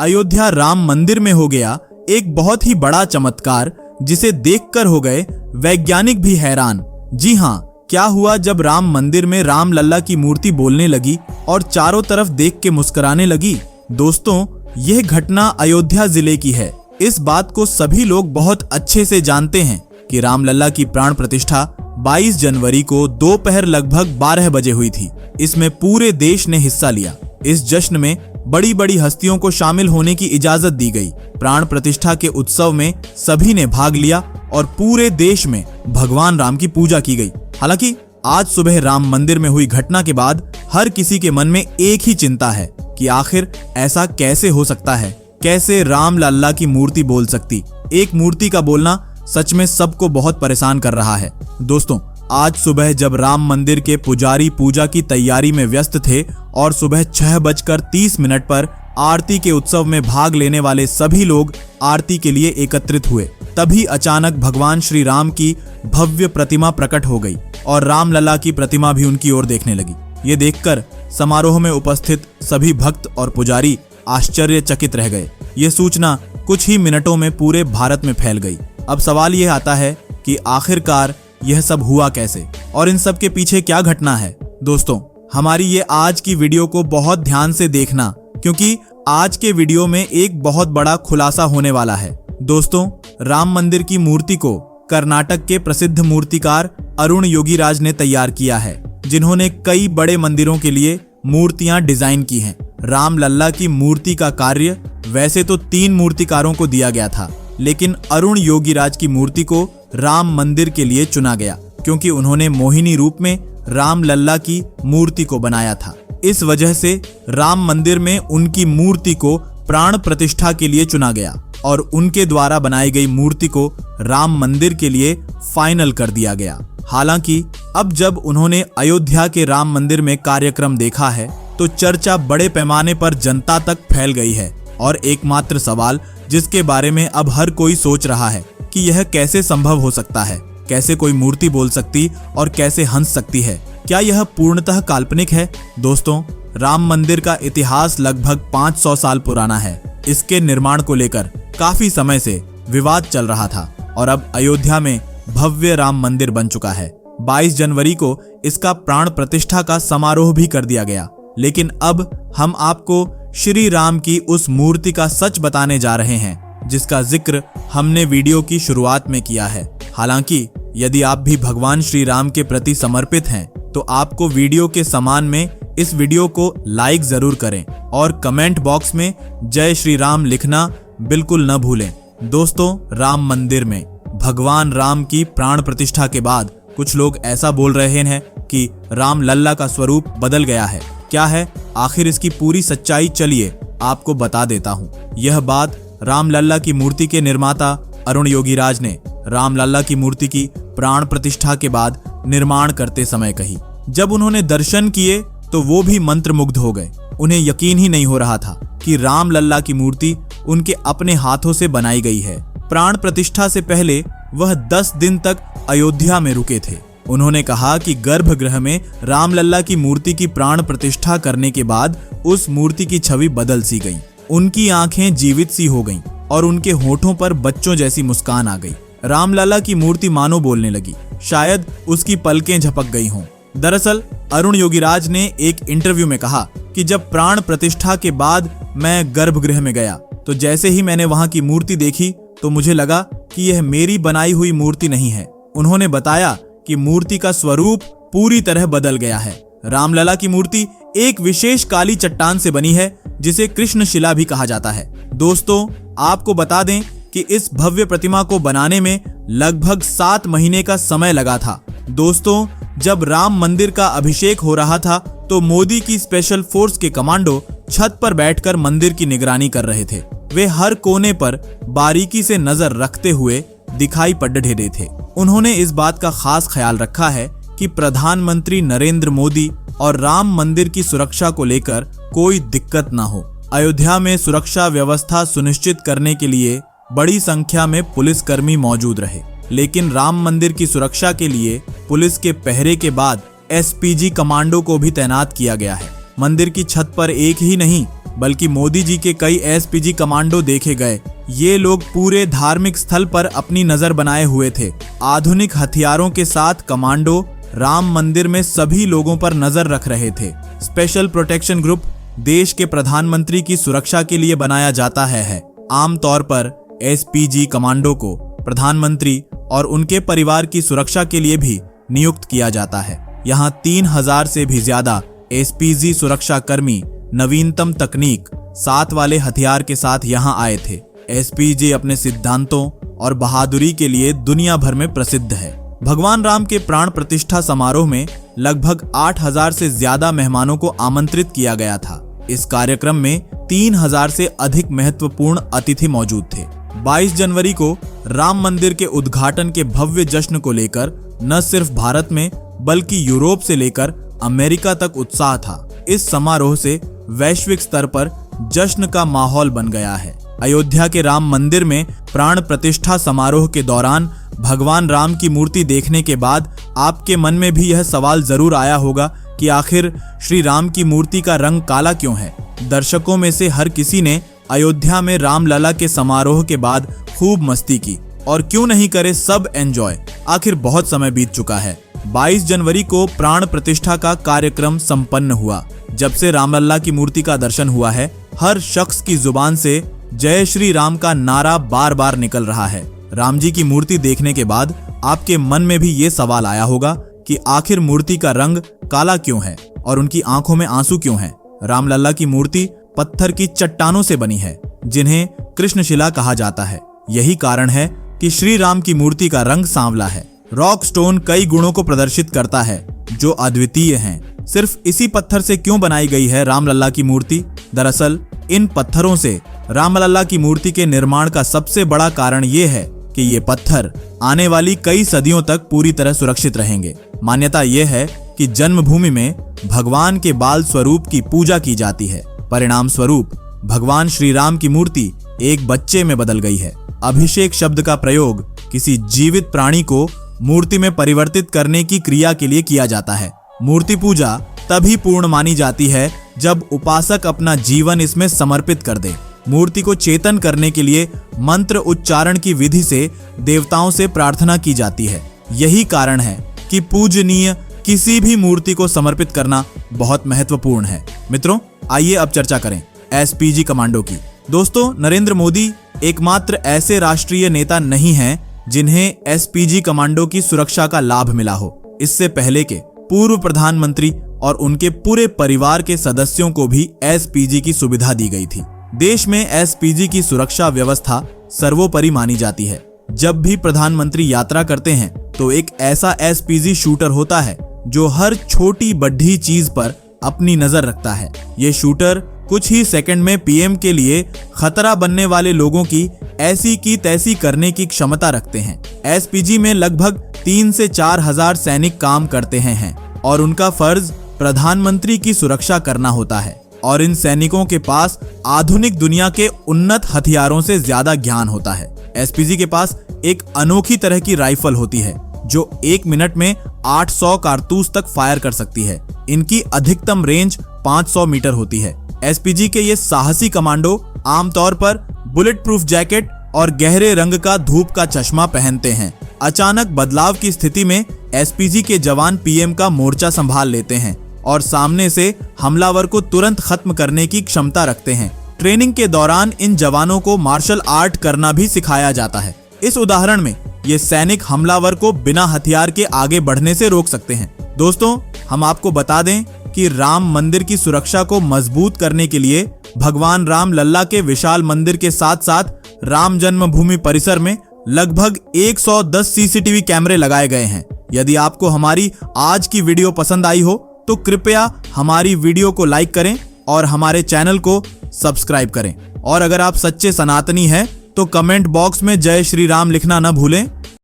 अयोध्या राम मंदिर में हो गया एक बहुत ही बड़ा चमत्कार, जिसे देखकर हो गए वैज्ञानिक भी हैरान। जी हाँ, क्या हुआ जब राम मंदिर में राम लल्ला की मूर्ति बोलने लगी और चारों तरफ देख के मुस्कुराने लगी। दोस्तों, यह घटना अयोध्या जिले की है। इस बात को सभी लोग बहुत अच्छे से जानते हैं कि राम लल्ला की प्राण प्रतिष्ठा 22 जनवरी को दोपहर लगभग 12 बजे हुई थी। इसमें पूरे देश ने हिस्सा लिया। इस जश्न में बड़ी बड़ी हस्तियों को शामिल होने की इजाजत दी गई। प्राण प्रतिष्ठा के उत्सव में सभी ने भाग लिया और पूरे देश में भगवान राम की पूजा की गई। हालांकि आज सुबह राम मंदिर में हुई घटना के बाद हर किसी के मन में एक ही चिंता है कि आखिर ऐसा कैसे हो सकता है, कैसे राम लल्ला की मूर्ति बोल सकती। एक मूर्ति का बोलना सच में सबको बहुत परेशान कर रहा है। दोस्तों, आज सुबह जब राम मंदिर के पुजारी पूजा की तैयारी में व्यस्त थे और सुबह 6:30 पर आरती के उत्सव में भाग लेने वाले सभी लोग आरती के लिए एकत्रित हुए, तभी अचानक भगवान श्री राम की भव्य प्रतिमा प्रकट हो गई और राम लल्ला की प्रतिमा भी उनकी ओर देखने लगी। ये देखकर समारोह में उपस्थित सभी भक्त और पुजारी आश्चर्यचकित रह गए। ये सूचना कुछ ही मिनटों में पूरे भारत में फैल गई। अब सवाल यह आता है कि आखिरकार यह सब हुआ कैसे और इन सब के पीछे क्या घटना है। दोस्तों, हमारी ये आज की वीडियो को बहुत ध्यान से देखना, क्योंकि आज के वीडियो में एक बहुत बड़ा खुलासा होने वाला है। दोस्तों, राम मंदिर की मूर्ति को कर्नाटक के प्रसिद्ध मूर्तिकार अरुण योगीराज ने तैयार किया है, जिन्होंने कई बड़े मंदिरों के लिए मूर्तियां डिजाइन की हैं। राम लल्ला की मूर्ति का कार्य वैसे तो 3 मूर्तिकारों को दिया गया था, लेकिन अरुण योगीराज की मूर्ति को राम मंदिर के लिए चुना गया, क्योंकि उन्होंने मोहिनी रूप में राम लल्ला की मूर्ति को बनाया था। इस वजह से राम मंदिर में उनकी मूर्ति को प्राण प्रतिष्ठा के लिए चुना गया और उनके द्वारा बनाई गई मूर्ति को राम मंदिर के लिए फाइनल कर दिया गया। हालांकि अब जब उन्होंने अयोध्या के राम मंदिर में कार्यक्रम देखा है तो चर्चा बड़े पैमाने पर जनता तक फैल गई है और एकमात्र सवाल जिसके बारे में अब हर कोई सोच रहा है कि यह कैसे संभव हो सकता है, कैसे कोई मूर्ति बोल सकती और कैसे हंस सकती है, क्या यह पूर्णतः काल्पनिक है। दोस्तों, राम मंदिर का इतिहास लगभग 500 साल पुराना है। इसके निर्माण को लेकर काफी समय से विवाद चल रहा था और अब अयोध्या में भव्य राम मंदिर बन चुका है। 22 जनवरी को इसका प्राण प्रतिष्ठा का समारोह भी कर दिया गया। लेकिन अब हम आपको श्री राम की उस मूर्ति का सच बताने जा रहे हैं, जिसका जिक्र हमने वीडियो की शुरुआत में किया है। हालांकि यदि आप भी भगवान श्री राम के प्रति समर्पित हैं तो आपको वीडियो के समान में इस वीडियो को लाइक जरूर करें और कमेंट बॉक्स में जय श्री राम लिखना बिल्कुल न भूलें। दोस्तों, राम मंदिर में भगवान राम की प्राण प्रतिष्ठा के बाद कुछ लोग ऐसा बोल रहे हैं कि राम लल्ला का स्वरूप बदल गया है। क्या है आखिर इसकी पूरी सच्चाई, चलिए आपको बता देता हूँ। यह बात राम लल्ला की मूर्ति के निर्माता अरुण योगीराज ने राम लल्ला की मूर्ति की प्राण प्रतिष्ठा के बाद निर्माण करते समय कही। जब उन्होंने दर्शन किए तो वो भी मंत्रमुग्ध हो गए। उन्हें यकीन ही नहीं हो रहा था कि राम लल्ला की मूर्ति उनके अपने हाथों से बनाई गई है। प्राण प्रतिष्ठा से पहले वह 10 दिन तक अयोध्या में रुके थे। उन्होंने कहा कि गर्भगृह में राम लल्ला की मूर्ति की प्राण प्रतिष्ठा करने के बाद उस मूर्ति की छवि बदल सी गई। उनकी आंखें जीवित सी हो गईं और उनके होठों पर बच्चों जैसी मुस्कान आ गई। राम लल्ला की मूर्ति मानो बोलने लगी, शायद उसकी पलकें झपक गई हों। दरअसल अरुण योगीराज ने एक इंटरव्यू में कहा कि जब प्राण प्रतिष्ठा के बाद मैं गर्भगृह में गया तो जैसे ही मैंने वहां की मूर्ति देखी तो मुझे लगा कि यह मेरी बनाई हुई मूर्ति नहीं है। उन्होंने बताया कि मूर्ति का स्वरूप पूरी तरह बदल गया है। राम लल्ला की मूर्ति एक विशेष काली चट्टान से बनी है, जिसे कृष्ण शिला भी कहा जाता है। दोस्तों, आपको बता दें कि इस भव्य प्रतिमा को बनाने में लगभग 7 महीने का समय लगा था। दोस्तों, जब राम मंदिर का अभिषेक हो रहा था तो मोदी की स्पेशल फोर्स के कमांडो छत पर बैठकर मंदिर की निगरानी कर रहे थे। वे हर कोने पर बारीकी से नजर रखते हुए दिखाई पड़ रहे थे। उन्होंने इस बात का खास ख्याल रखा है कि प्रधानमंत्री नरेंद्र मोदी और राम मंदिर की सुरक्षा को लेकर कोई दिक्कत न हो। अयोध्या में सुरक्षा व्यवस्था सुनिश्चित करने के लिए बड़ी संख्या में पुलिसकर्मी मौजूद रहे, लेकिन राम मंदिर की सुरक्षा के लिए पुलिस के पहरे के बाद एसपीजी कमांडो को भी तैनात किया गया है। मंदिर की छत पर एक ही नहीं बल्कि मोदी जी के कई एसपीजी कमांडो देखे गए। ये लोग पूरे धार्मिक स्थल पर अपनी नजर बनाए हुए थे। आधुनिक हथियारों के साथ कमांडो राम मंदिर में सभी लोगों पर नजर रख रहे थे। स्पेशल प्रोटेक्शन ग्रुप देश के प्रधानमंत्री की सुरक्षा के लिए बनाया जाता है। आमतौर पर एसपीजी कमांडो को प्रधानमंत्री और उनके परिवार की सुरक्षा के लिए भी नियुक्त किया जाता है। यहाँ 3000 से भी ज्यादा एसपीजी सुरक्षा कर्मी नवीनतम तकनीक 7 वाले हथियार के साथ यहाँ आए थे। एसपीजी अपने सिद्धांतों और बहादुरी के लिए दुनिया भर में प्रसिद्ध है। भगवान राम के प्राण प्रतिष्ठा समारोह में लगभग 8000 से ज्यादा मेहमानों को आमंत्रित किया गया था। इस कार्यक्रम में 3000 से अधिक महत्वपूर्ण अतिथि मौजूद थे। 22 जनवरी को राम मंदिर के उद्घाटन के भव्य जश्न को लेकर न सिर्फ भारत में बल्कि यूरोप से लेकर अमेरिका तक उत्साह था। इस समारोह से वैश्विक स्तर पर जश्न का माहौल बन गया है। अयोध्या के राम मंदिर में प्राण प्रतिष्ठा समारोह के दौरान भगवान राम की मूर्ति देखने के बाद आपके मन में भी यह सवाल जरूर आया होगा कि आखिर श्री राम की मूर्ति का रंग काला क्यों है। दर्शकों में से हर किसी ने अयोध्या में रामलला के समारोह के बाद खूब मस्ती की, और क्यों नहीं करे सब एंजॉय। आखिर बहुत समय बीत चुका है। 22 जनवरी को प्राण प्रतिष्ठा का कार्यक्रम संपन्न हुआ। जब से रामलला की मूर्ति का दर्शन हुआ है, हर शख्स की जुबान से जय श्री राम का नारा बार बार निकल रहा है। राम जी की मूर्ति देखने के बाद आपके मन में भी ये सवाल आया होगा कि आखिर मूर्ति का रंग काला क्यों है और उनकी आंखों में आंसू क्यों है। रामलला की मूर्ति पत्थर की चट्टानों से बनी है, जिन्हें कृष्णशिला कहा जाता है। यही कारण है कि श्री राम की मूर्ति का रंग सांवला है। रॉक स्टोन कई गुणों को प्रदर्शित करता है जो अद्वितीय हैं। सिर्फ इसी पत्थर से क्यों बनाई गई है रामलला की मूर्ति? दरअसल इन पत्थरों से रामलला की मूर्ति के निर्माण का सबसे बड़ा कारण ये है कि ये पत्थर आने वाली कई सदियों तक पूरी तरह सुरक्षित रहेंगे। मान्यता यह है कि जन्मभूमि में भगवान के बाल स्वरूप की पूजा की जाती है। परिणाम स्वरूप भगवान श्री राम की मूर्ति एक बच्चे में बदल गई है। अभिषेक शब्द का प्रयोग किसी जीवित प्राणी को मूर्ति में परिवर्तित करने की क्रिया के लिए किया जाता है। मूर्ति पूजा तभी पूर्ण मानी जाती है जब उपासक अपना जीवन इसमें समर्पित कर दे। मूर्ति को चेतन करने के लिए मंत्र उच्चारण की विधि से देवताओं से प्रार्थना की जाती है। यही कारण है कि पूजनीय किसी भी मूर्ति को समर्पित करना बहुत महत्वपूर्ण है। मित्रों, आइए अब चर्चा करें एसपीजी कमांडो की। दोस्तों, नरेंद्र मोदी एकमात्र ऐसे राष्ट्रीय नेता नहीं हैं जिन्हें एसपीजी कमांडो की सुरक्षा का लाभ मिला हो। इससे पहले के पूर्व प्रधानमंत्री और उनके पूरे परिवार के सदस्यों को भी एसपीजी की सुविधा दी गई थी। देश में एसपीजी की सुरक्षा व्यवस्था सर्वोपरि मानी जाती है। जब भी प्रधानमंत्री यात्रा करते हैं तो एक ऐसा एसपीजी शूटर होता है जो हर छोटी बड़ी चीज पर अपनी नजर रखता है। ये शूटर कुछ ही सेकंड में पीएम के लिए खतरा बनने वाले लोगों की ऐसी की तैसी करने की क्षमता रखते हैं। एसपीजी में लगभग 3 से 4 हजार सैनिक काम करते हैं और उनका फर्ज प्रधानमंत्री की सुरक्षा करना होता है। और इन सैनिकों के पास आधुनिक दुनिया के उन्नत हथियारों से ज्यादा ज्ञान होता है। एसपीजी के पास एक अनोखी तरह की राइफल होती है जो 1 मिनट में 800 कारतूस तक फायर कर सकती है। इनकी अधिकतम रेंज 500 मीटर होती है। एसपीजी के ये साहसी कमांडो आमतौर पर बुलेट प्रूफ जैकेट और गहरे रंग का धूप का चश्मा पहनते हैं। अचानक बदलाव की स्थिति में एसपीजी के जवान पीएम का मोर्चा संभाल लेते हैं और सामने से हमलावर को तुरंत खत्म करने की क्षमता रखते हैं। ट्रेनिंग के दौरान इन जवानों को मार्शल आर्ट करना भी सिखाया जाता है। इस उदाहरण में ये सैनिक हमलावर को बिना हथियार के आगे बढ़ने से रोक सकते हैं। दोस्तों, हम आपको बता दें कि राम मंदिर की सुरक्षा को मजबूत करने के लिए भगवान राम लल्ला के विशाल मंदिर के साथ साथ राम जन्मभूमि परिसर में लगभग 110 सीसीटीवी कैमरे लगाए गए हैं। यदि आपको हमारी आज की वीडियो पसंद आई हो तो कृपया हमारी वीडियो को लाइक करें और हमारे चैनल को सब्सक्राइब करें। और अगर आप सच्चे सनातनी हैं तो कमेंट बॉक्स में जय श्री राम लिखना न भूलें।